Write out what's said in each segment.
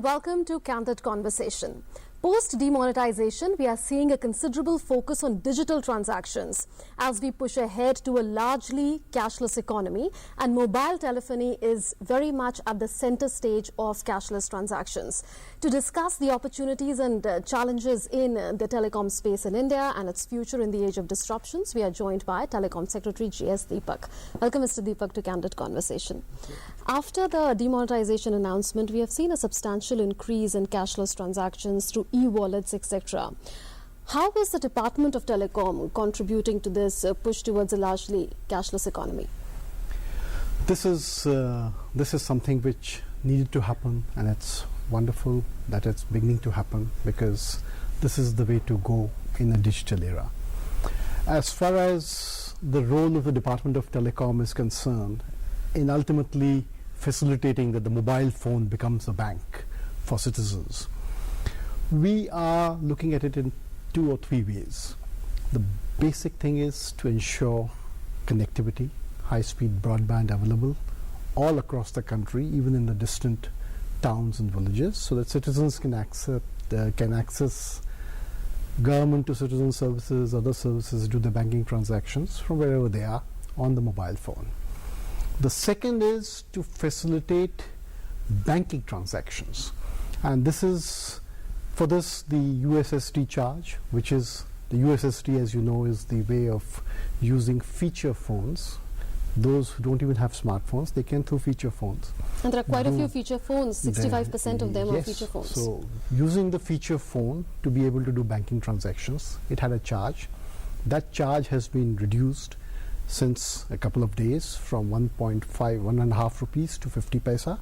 Welcome to Candid Conversation. Post-demonetization, we are seeing a considerable focus on digital transactions as we push ahead to a largely cashless economy, and mobile telephony is very much at the center stage of cashless transactions. To discuss the opportunities and challenges in the telecom space in India and its future in the age of disruptions, we are joined by Telecom Secretary G.S. Deepak. Welcome, Mr. Deepak, to Candid Conversation. After the demonetization announcement, we have seen a substantial increase in cashless transactions through e-wallets, etc. How is the Department of Telecom contributing to this push towards a largely cashless economy? This is something which needed to happen, and it's wonderful that it's beginning to happen because this is the way to go in a digital era. As far as the role of the Department of Telecom is concerned, in ultimately facilitating that the mobile phone becomes a bank for citizens, we are looking at it in 2 or 3 ways. The basic thing is to ensure connectivity, high-speed broadband available all across the country, even in the distant towns and villages, so that citizens can access government to citizen services, other services, do their banking transactions from wherever they are on the mobile phone. The second is to facilitate banking transactions, and this is for this the USSD charge, which is the USSD, as you know, is the way of using feature phones. Those who don't even have smartphones, they can through feature phones. And there are quite a few feature phones, 65% of them are feature phones. So using the feature phone to be able to do banking transactions, it had a charge. That charge has been reduced since a couple of days from 1.5 rupees to 50 paisa,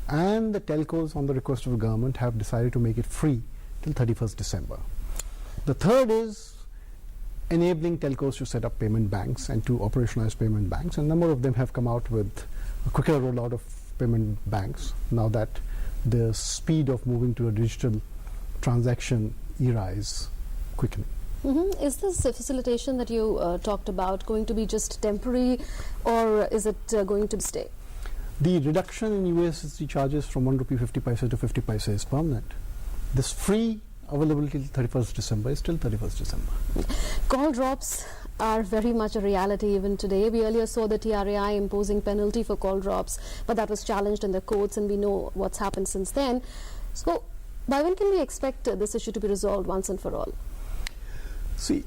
and the telcos, on the request of the government, have decided to make it free till 31st December. The third is enabling telcos to set up payment banks and to operationalize payment banks, and a number of them have come out with a quicker rollout of payment banks now that the speed of moving to a digital transaction era is quickening. Is this facilitation that you talked about going to be just temporary, or is it going to stay? The reduction in USSD charges from 1 rupee 50 paisa to 50 paisa is permanent. This free availability till 31st December is till 31st December. Call drops are very much a reality even today. We earlier saw the TRAI imposing penalty for call drops, but that was challenged in the courts, and we know what's happened since then. So by when can we expect this issue to be resolved once and for all? See,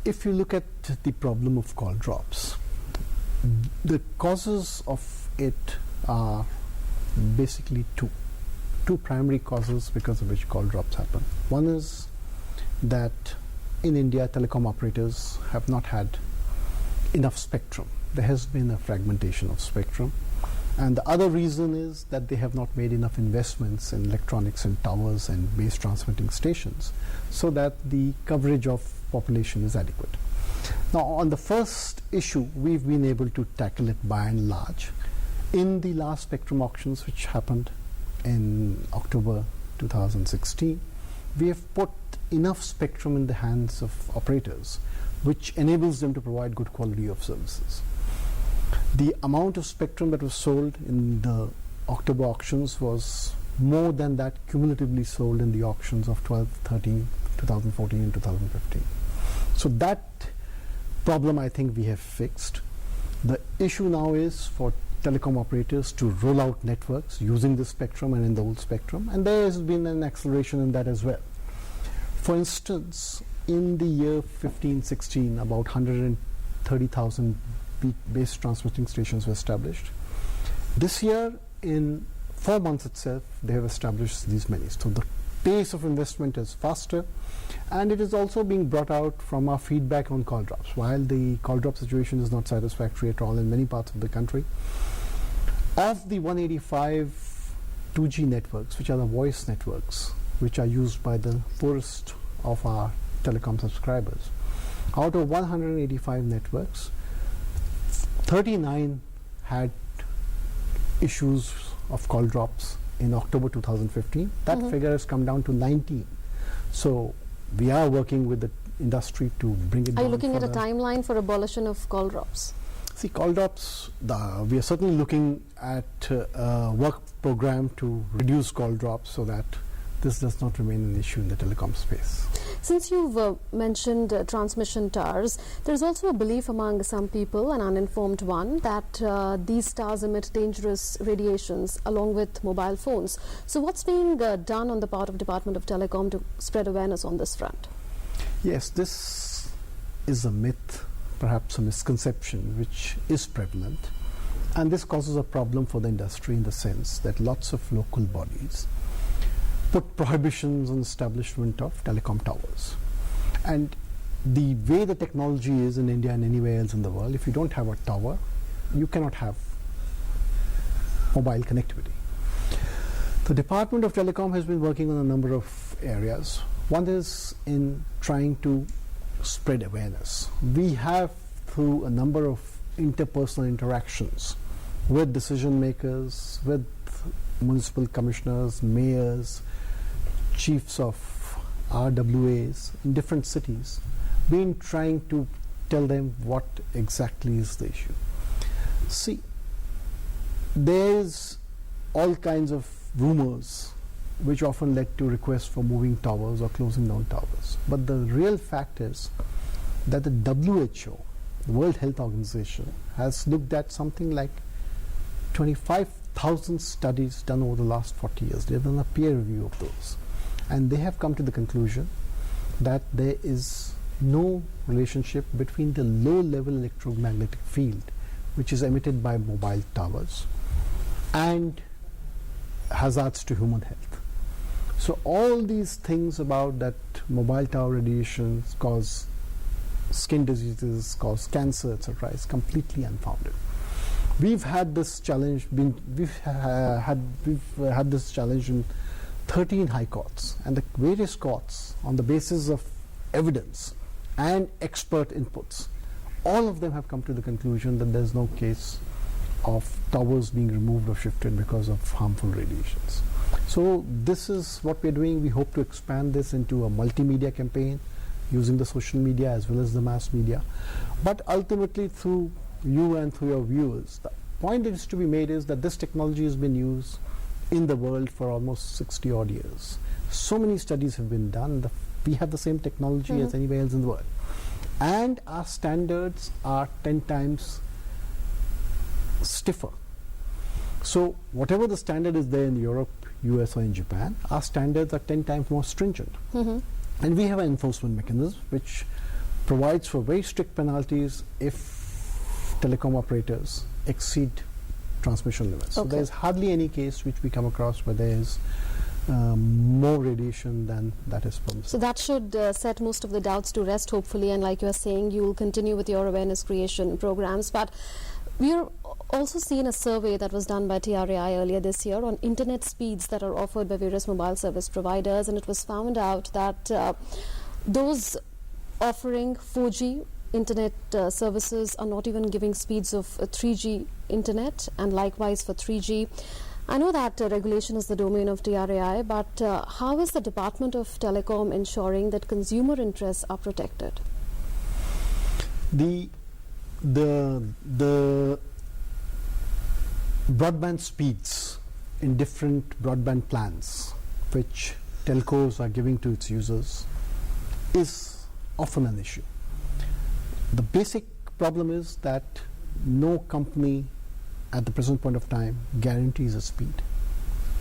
if you look at the problem of call drops, the causes of it are basically two primary causes because of which call drops happen. One is that in India, telecom operators have not had enough spectrum. There has been a fragmentation of spectrum. And the other reason is that they have not made enough investments in electronics and towers and base transmitting stations so that the coverage of population is adequate. Now, on the first issue, we've been able to tackle it by and large. In the last spectrum auctions, which happened in October 2016, we have put enough spectrum in the hands of operators, which enables them to provide good quality of services. The amount of spectrum that was sold in the October auctions was more than that cumulatively sold in the auctions of 12, 13, 2014 and 2015. So that problem, I think, we have fixed. The issue now is for telecom operators to roll out networks using the spectrum and in the old spectrum, and there has been an acceleration in that as well. For instance, in the year 15-16, about 130,000 base transmitting stations were established. This year, in 4 months itself, they have established these many. So the pace of investment is faster, and it is also being brought out from our feedback on call drops. While the call drop situation is not satisfactory at all in many parts of the country, of the 185 2G networks, which are the voice networks, which are used by the poorest of our telecom subscribers, out of 185 networks, 39 had issues of call drops in October 2015. That figure has come down to 19. So we are working with the industry to bring it down. Are you looking at a timeline for abolition of call drops? See, call drops, we are certainly looking at a work program to reduce call drops so that this does not remain an issue in the telecom space. Since you've mentioned transmission towers, there's also a belief among some people, an uninformed one, that these towers emit dangerous radiations along with mobile phones. So what's being done on the part of Department of Telecom to spread awareness on this front? Yes, this is a myth, perhaps a misconception, which is prevalent. And this causes a problem for the industry in the sense that lots of local bodies put prohibitions on establishment of telecom towers. And the way the technology is in India and anywhere else in the world, if you don't have a tower, you cannot have mobile connectivity. The Department of Telecom has been working on a number of areas. One is in trying to spread awareness. We have, through a number of interpersonal interactions with decision makers, with municipal commissioners, mayors, chiefs of RWAs in different cities, been trying to tell them what exactly is the issue. See, there's all kinds of rumors which often led to requests for moving towers or closing down towers. But the real fact is that the WHO, the World Health Organization, has looked at something like 25,000 studies done over the last 40 years. They've done a peer review of those. And they have come to the conclusion that there is no relationship between the low-level electromagnetic field, which is emitted by mobile towers, and hazards to human health. So all these things about that mobile tower radiation cause skin diseases, cause cancer, etc., is completely unfounded. We've had this challenge. We've had this challenge in 13 high courts, and the various courts, on the basis of evidence and expert inputs, all of them have come to the conclusion that there's no case of towers being removed or shifted because of harmful radiations. So this is what we're doing. We hope to expand this into a multimedia campaign using the social media as well as the mass media. But ultimately, through you and through your viewers, the point that is to be made is that this technology has been used in the world for almost 60 odd years. So many studies have been done. We have the same technology as anywhere else in the world. And our standards are 10 times stiffer. So whatever the standard is there in Europe, US or in Japan, our standards are 10 times more stringent. And we have an enforcement mechanism which provides for very strict penalties if telecom operators exceed transmission limits. So there's hardly any case which we come across where there is more radiation than that is permissible. So that should set most of the doubts to rest, hopefully, and like you are saying, you will continue with your awareness creation programs. But we are also seeing a survey that was done by TRAI earlier this year on internet speeds that are offered by various mobile service providers, and it was found out that those offering 4G internet services are not even giving speeds of 3G internet, and likewise for 3G. I know that regulation is the domain of TRAI, but how is the Department of Telecom ensuring that consumer interests are protected? The broadband speeds in different broadband plans which telcos are giving to its users is often an issue. The basic problem is that no company at the present point of time guarantees a speed.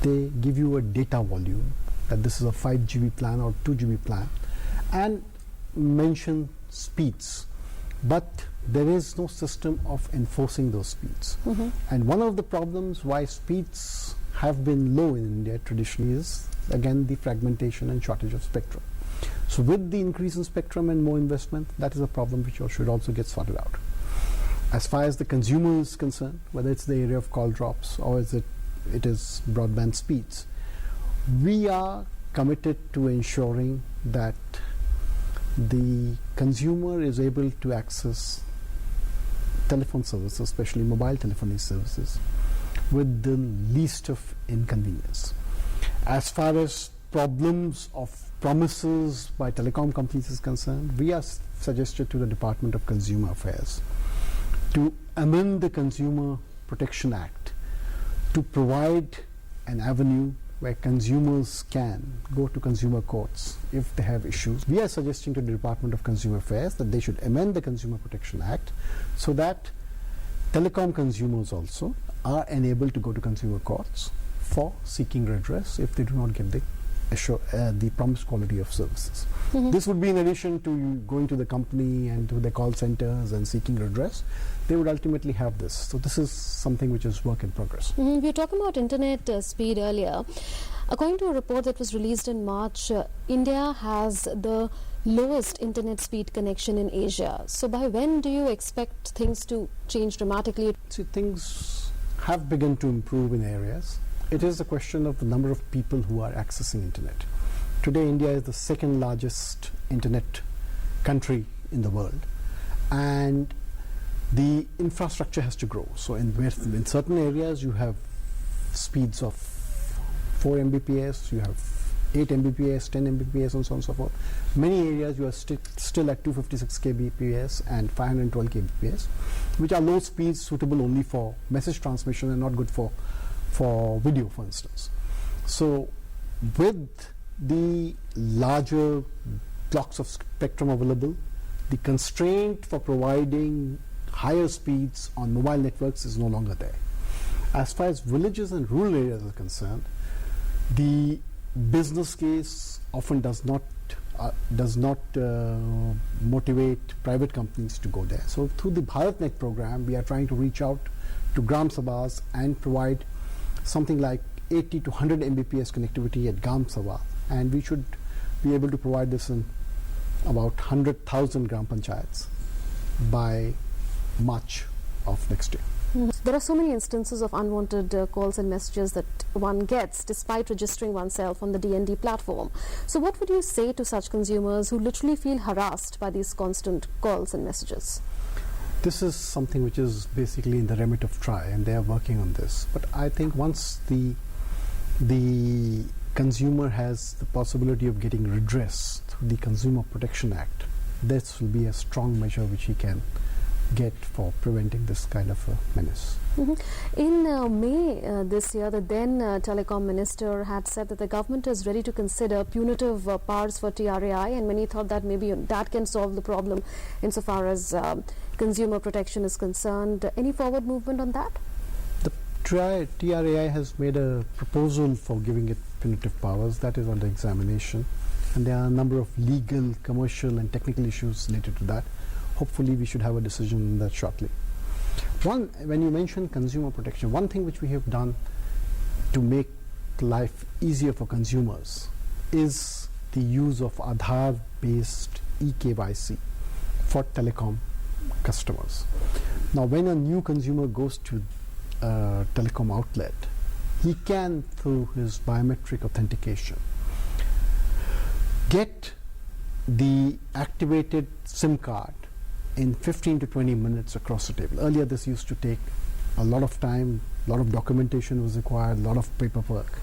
They give you a data volume, that this is a 5 GB plan or 2 GB plan, and mention speeds. But there is no system of enforcing those speeds. And one of the problems why speeds have been low in India traditionally is, again, the fragmentation and shortage of spectrum. So with the increase in spectrum and more investment, that is a problem which should also get sorted out. As far as the consumer is concerned, whether it's the area of call drops or it is broadband speeds, we are committed to ensuring that the consumer is able to access telephone services, especially mobile telephony services, with the least of inconvenience. As far as problems of promises by telecom companies is concerned, we are suggested to the Department of Consumer Affairs to amend the Consumer Protection Act to provide an avenue where consumers can go to consumer courts if they have issues. We are suggesting to the Department of Consumer Affairs that they should amend the Consumer Protection Act so that telecom consumers also are enabled to go to consumer courts for seeking redress if they do not get the promised quality of services. This would be in addition to going to the company and to the call centers and seeking redress. They would ultimately have this. So this is something which is work in progress. We were talking about internet speed earlier. According to a report that was released in March, India has the lowest internet speed connection in Asia. So by when do you expect things to change dramatically? See, things have begun to improve in areas. It is a question of the number of people who are accessing internet. Today, India is the second largest internet country in the world, and the infrastructure has to grow. So in certain areas, you have speeds of 4 Mbps, you have 8 Mbps, 10 Mbps, and so on and so forth. Many areas you are still at 256 kbps and 512 kbps, which are low speeds suitable only for message transmission and not good for video, for instance. So with the larger blocks of spectrum available, the constraint for providing higher speeds on mobile networks is no longer there. As far as villages and rural areas are concerned, the business case often does not motivate private companies to go there. So through the BharatNet program, we are trying to reach out to Gram Sabhas and provide something like 80 to 100 Mbps connectivity at Gram Sabha, and we should be able to provide this in about 100,000 Gram Panchayats by March of next year. There are so many instances of unwanted calls and messages that one gets despite registering oneself on the DND platform. So what would you say to such consumers who literally feel harassed by these constant calls and messages? This is something which is basically in the remit of TRAI, and they are working on this. But I think once the consumer has the possibility of getting redress through the Consumer Protection Act, this will be a strong measure which he can get for preventing this kind of a menace. In May this year, the then Telecom Minister had said that the government is ready to consider punitive powers for TRAI, and many thought that maybe that can solve the problem insofar as consumer protection is concerned. Any forward movement on that? The TRAI has made a proposal for giving it punitive powers. That is under examination, and there are a number of legal, commercial and technical issues related to that. Hopefully we should have a decision on that shortly. When you mention consumer protection, one thing which we have done to make life easier for consumers is the use of Aadhaar-based eKYC for telecom customers. Now, when a new consumer goes to a telecom outlet, he can, through his biometric authentication, get the activated SIM card in 15 to 20 minutes across the table. Earlier, this used to take a lot of time, a lot of documentation was required, a lot of paperwork.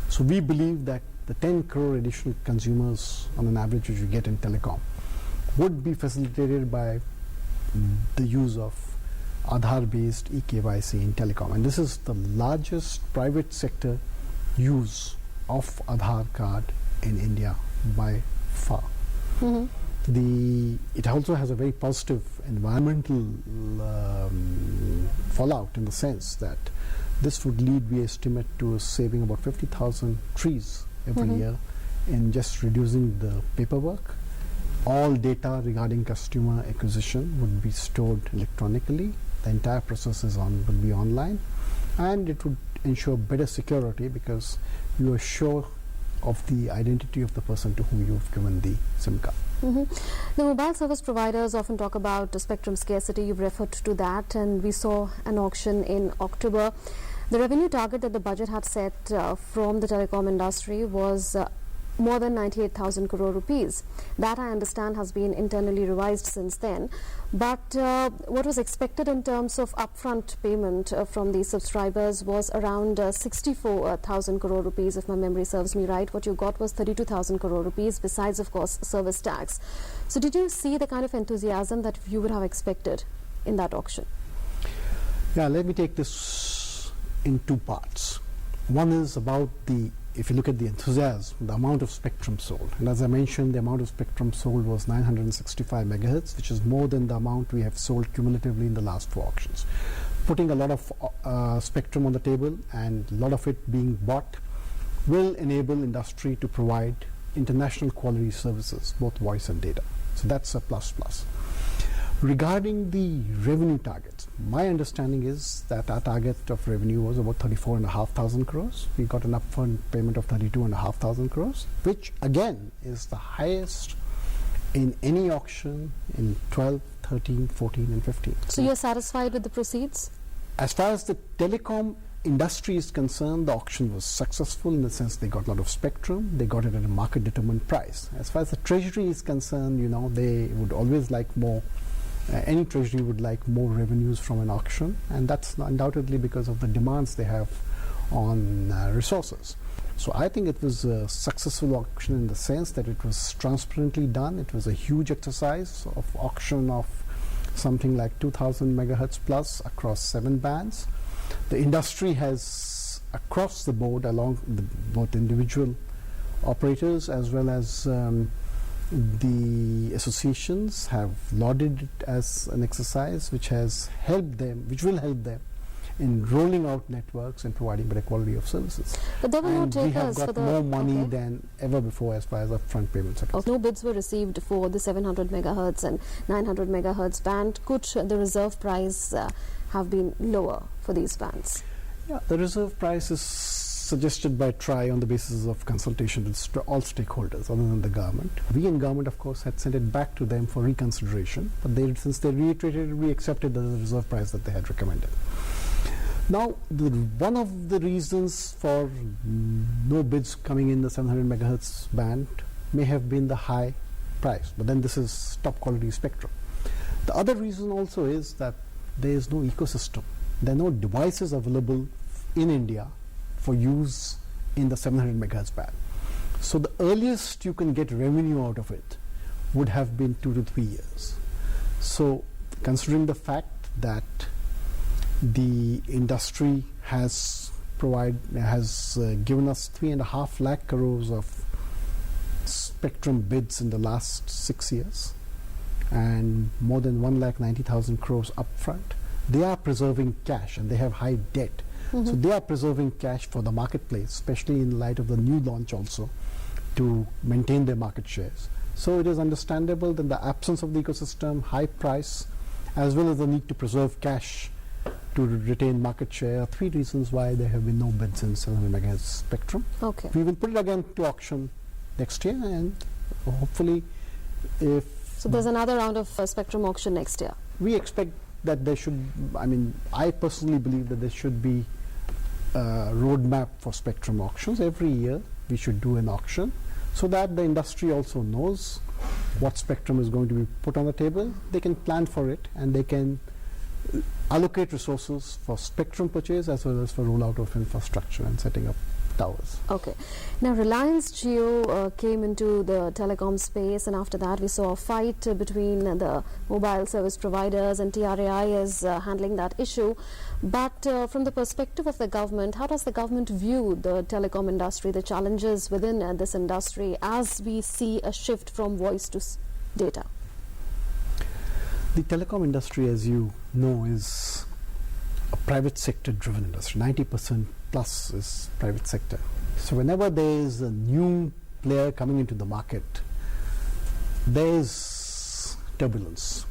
So we believe that the 10 crore additional consumers on an average which you get in telecom would be facilitated by the use of Aadhaar-based eKYC in telecom. And this is the largest private sector use of Aadhaar card in India by far. It also has a very positive environmental fallout, in the sense that this would lead, we estimate, to saving about 50,000 trees every year in just reducing the paperwork. All data regarding customer acquisition would be stored electronically. The entire process would be online, and it would ensure better security because you are sure of the identity of the person to whom you have given the SIM card. The mobile service providers often talk about spectrum scarcity. You've referred to that, and we saw an auction in October. The revenue target that the budget had set from the telecom industry was more than 98,000 crore rupees. That, I understand, has been internally revised since then. But what was expected in terms of upfront payment from the subscribers was around 64,000 crore rupees, if my memory serves me right. What you got was 32,000 crore rupees, besides, of course, service tax. So did you see the kind of enthusiasm that you would have expected in that auction? Yeah, let me take this in two parts. One is about if you look at the enthusiasm, the amount of spectrum sold. And as I mentioned, the amount of spectrum sold was 965 megahertz, which is more than the amount we have sold cumulatively in the last 4 auctions. Putting a lot of spectrum on the table and a lot of it being bought will enable industry to provide international quality services, both voice and data. So that's a plus plus. Regarding the revenue targets, my understanding is that our target of revenue was about 34,500 crores. We got an upfront payment of 32,500 crores, which again is the highest in any auction in 12, 13, 14 and 15. So you're satisfied with the proceeds? As far as the telecom industry is concerned, the auction was successful in the sense they got a lot of spectrum, they got it at a market determined price. As far as the treasury is concerned, they would always like more. Any treasury would like more revenues from an auction, and that's undoubtedly because of the demands they have on resources. So I think it was a successful auction in the sense that it was transparently done. It was a huge exercise of auction of something like 2,000 megahertz plus across 7 bands. The industry has, across the board, along both individual operators as well as the associations, have lauded it as an exercise which will help them in rolling out networks and providing better quality of services. But there were no takers. We have got more money than ever before as far as upfront payments are concerned. No bids were received for the 700 megahertz and 900 megahertz band. Could the reserve price have been lower for these bands? Yeah, the reserve price is suggested by TRAI on the basis of consultation with all stakeholders other than the government. We in government, of course, had sent it back to them for reconsideration, but since they reiterated, we accepted the reserve price that they had recommended. Now, one of the reasons for no bids coming in the 700 megahertz band may have been the high price, but then this is top quality spectrum. The other reason also is that there is no ecosystem. There are no devices available in India for use in the 700 megahertz band. So the earliest you can get revenue out of it would have been 2 to 3 years. So considering the fact that the industry has given us 3.5 lakh crores of spectrum bids in the last 6 years and more than 1,90,000 crores upfront, they are preserving cash and they have high debt. Mm-hmm. So they are preserving cash for the marketplace, especially in light of the new launch also, to maintain their market shares. So it is understandable that the absence of the ecosystem, high price, as well as the need to preserve cash to retain market share are 3 reasons why there have been no bids in 700 MHz spectrum. Okay. We will put it again to auction next year, and hopefully So there's another round of spectrum auction next year. We expect that there should, I personally believe that there should be a roadmap for spectrum auctions. Every year we should do an auction so that the industry also knows what spectrum is going to be put on the table. They can plan for it and they can allocate resources for spectrum purchase as well as for rollout of infrastructure and setting up towers. Okay. Now Reliance Jio came into the telecom space, and after that we saw a fight between the mobile service providers, and TRAI is handling that issue. But from the perspective of the government, how does the government view the telecom industry, the challenges within this industry as we see a shift from voice to data? The telecom industry, as you know, is a private sector driven industry. 90% plus is private sector. So whenever there is a new player coming into the market, there is turbulence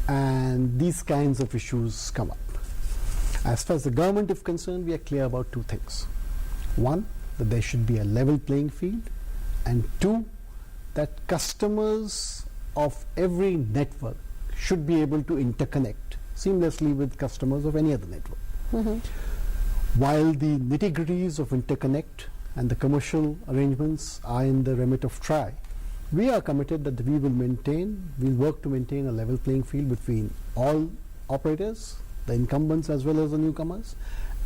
and these kinds of issues come up. As far as the government is concerned, we are clear about 2 things. 1, that there should be a level playing field, and 2, that customers of every network should be able to interconnect seamlessly with customers of any other network. Mm-hmm. While the nitty-gritties of interconnect and the commercial arrangements are in the remit of TRAI, we are committed that we'll work to maintain a level playing field between all operators, the incumbents as well as the newcomers,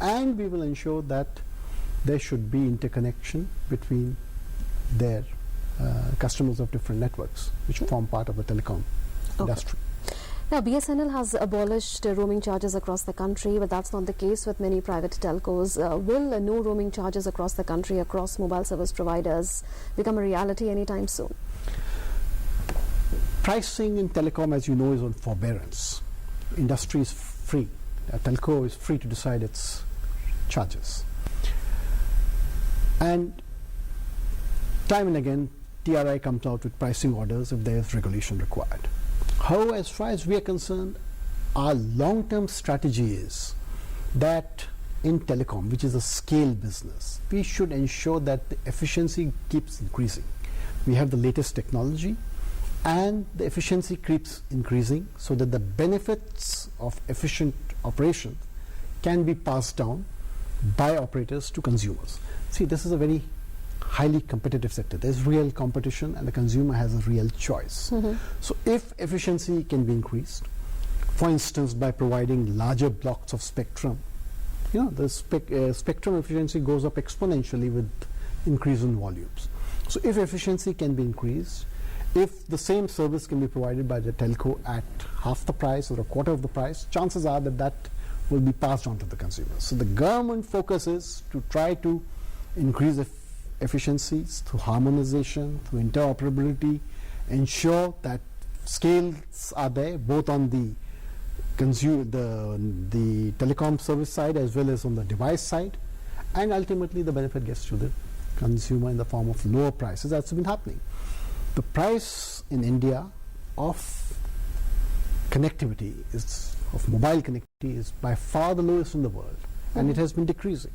and we will ensure that there should be interconnection between their customers of different networks, which form part of the telecom industry. Now, BSNL has abolished roaming charges across the country, but that's not the case with many private telcos. Will no roaming charges across the country, across mobile service providers, become a reality anytime soon? Pricing in telecom, as you know, is on forbearance. Industry is free. A telco is free to decide its charges. And time and again, TRI comes out with pricing orders if there is regulation required. However, as far as we are concerned, our long-term strategy is that in telecom, which is a scale business, we should ensure that the efficiency keeps increasing. We have the latest technology, and the efficiency keeps increasing so that the benefits of efficient operation can be passed down by operators to consumers. See, this is a very highly competitive sector. There's real competition and the consumer has a real choice. So if efficiency can be increased, for instance, by providing larger blocks of spectrum, you know, the spectrum efficiency goes up exponentially with increase in volumes. So if efficiency can be increased, if the same service can be provided by the telco at half the price or a quarter of the price, chances are that that will be passed on to the consumers. So the government focus is to try to increase efficiencies through harmonization, through interoperability, ensure that scales are there both on the telecom service side as well as on the device side, and ultimately the benefit gets to the consumer in the form of lower prices. That's been happening. The price in India of connectivity of mobile connectivity is by far the lowest in the world, and it has been decreasing.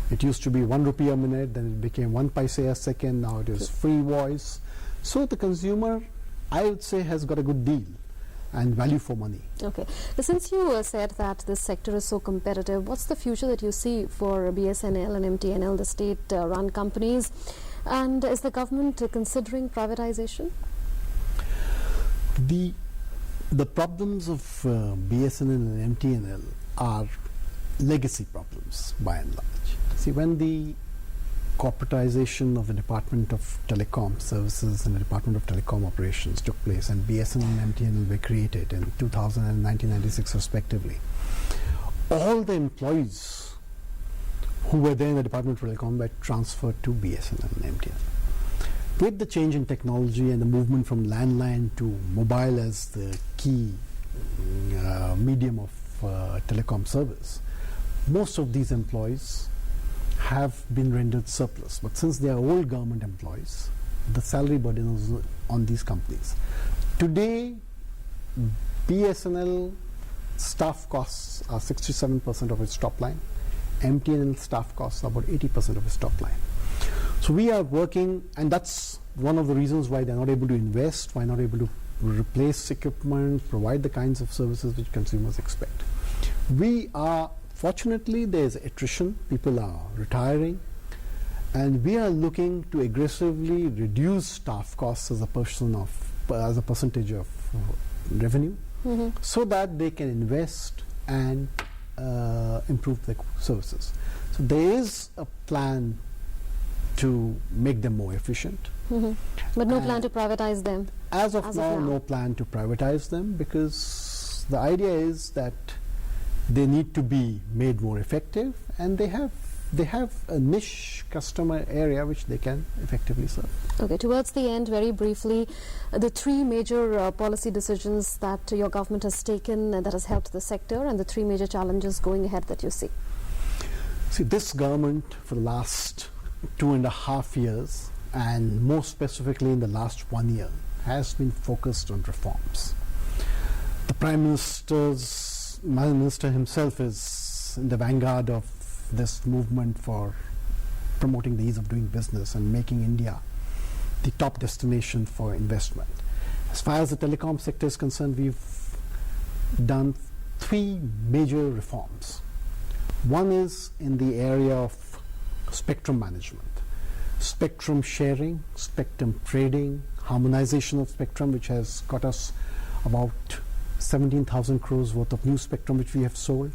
It used to be 1 rupee a minute, then it became 1 paise a second, now it is free voice. So the consumer, I would say, has got a good deal and value for money. Okay. Since you said that this sector is so competitive, what's the future that you see for BSNL and MTNL, the state-run companies? And is the government considering privatization? The problems of BSNL and MTNL are legacy problems by and large. See, when the corporatization of the Department of Telecom Services and the Department of Telecom Operations took place and BSNL and MTNL were created in 2000 and 1996 respectively, all the employees who were there in the Department of Telecom were transferred to BSNL and MTNL. With the change in technology and the movement from landline to mobile as the key medium of telecom service, most of these employees have been rendered surplus. But since they are old government employees, the salary burden is on these companies. Today, BSNL staff costs are 67% of its top line. MTNL staff costs are about 80% of its top line. So we are working, and that's one of the reasons why they're not able to invest, why not able to replace equipment, provide the kinds of services which consumers expect. Fortunately, there's attrition, people are retiring, and we are looking to aggressively reduce staff costs as a percentage of revenue, so that they can invest and improve their services. So there is a plan to make them more efficient. But no plan to privatize them? As of now, no plan to privatize them, because the idea is that they need to be made more effective, and they have a niche customer area which they can effectively serve. Okay, towards the end, very briefly, the three major policy decisions that your government has taken that has helped the sector, and the three major challenges going ahead that you see. See, this government for the last 2.5 years, and more specifically in the last 1 year, has been focused on reforms. The Prime Minister himself is in the vanguard of this movement for promoting the ease of doing business and making India the top destination for investment. As far as the telecom sector is concerned, we've done 3 major reforms. One is in the area of spectrum management, spectrum sharing, spectrum trading, harmonization of spectrum, which has got us about 17,000 crores worth of new spectrum which we have sold,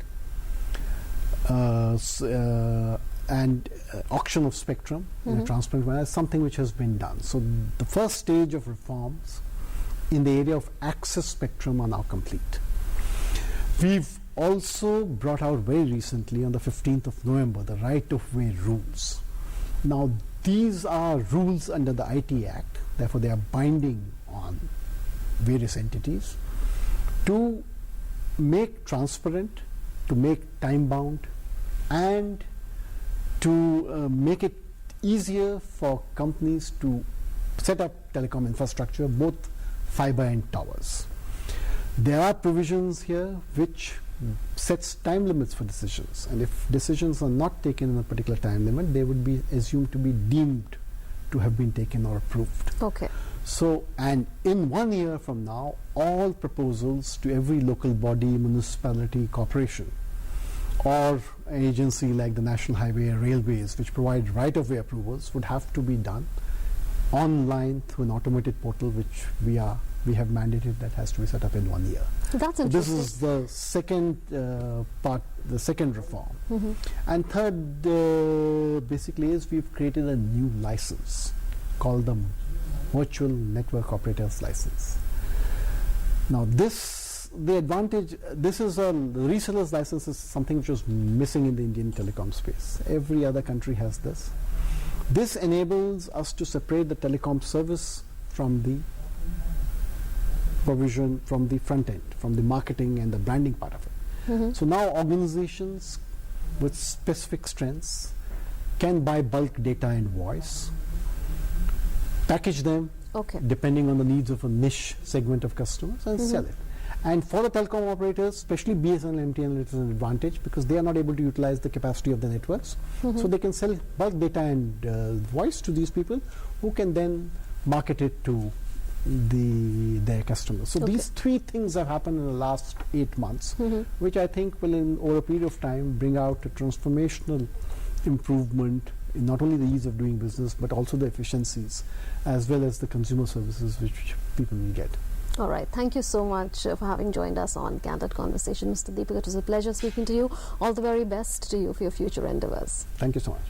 and auction of spectrum in a transparent manner is something which has been done. So the first stage of reforms in the area of access spectrum are now complete. We've also brought out very recently, on the 15th of November, the right-of-way rules. Now, these are rules under the IT Act, therefore they are binding on various entities to make transparent, to make time-bound, and to make it easier for companies to set up telecom infrastructure, both fiber and towers. There are provisions here which sets time limits for decisions, and if decisions are not taken in a particular time limit, they would be assumed to be deemed to have been taken or approved. Okay. So, and in 1 year from now, all proposals to every local body, municipality, corporation, or an agency like the National Highway or Railways, which provide right-of-way approvals, would have to be done online through an automated portal, which we have mandated that has to be set up in 1 year. That's So this interesting. is the second part, the second reform. And third, basically, is we've created a new license called the Virtual Network Operators License. Now, the reseller's license is something which was missing in the Indian telecom space. Every other country has this. This enables us to separate the telecom service from the provision, from the front end, from the marketing and the branding part of it. So now organizations with specific strengths can buy bulk data and voice, package them Okay. depending on the needs of a niche segment of customers, and sell it. And for the telecom operators, especially BSNL and MTNL, it is an advantage because they are not able to utilize the capacity of the networks. So they can sell bulk data and voice to these people, who can then market it to their customers. So Okay. these three things have happened in the last 8 months, which I think will, over a period of time, bring out a transformational improvement in not only the ease of doing business, but also the efficiencies, as well as the consumer services which people will get. All right. Thank you so much for having joined us on Candid Conversation, Mr. Deepak. It was a pleasure speaking to you. All the very best to you for your future endeavors. Thank you so much.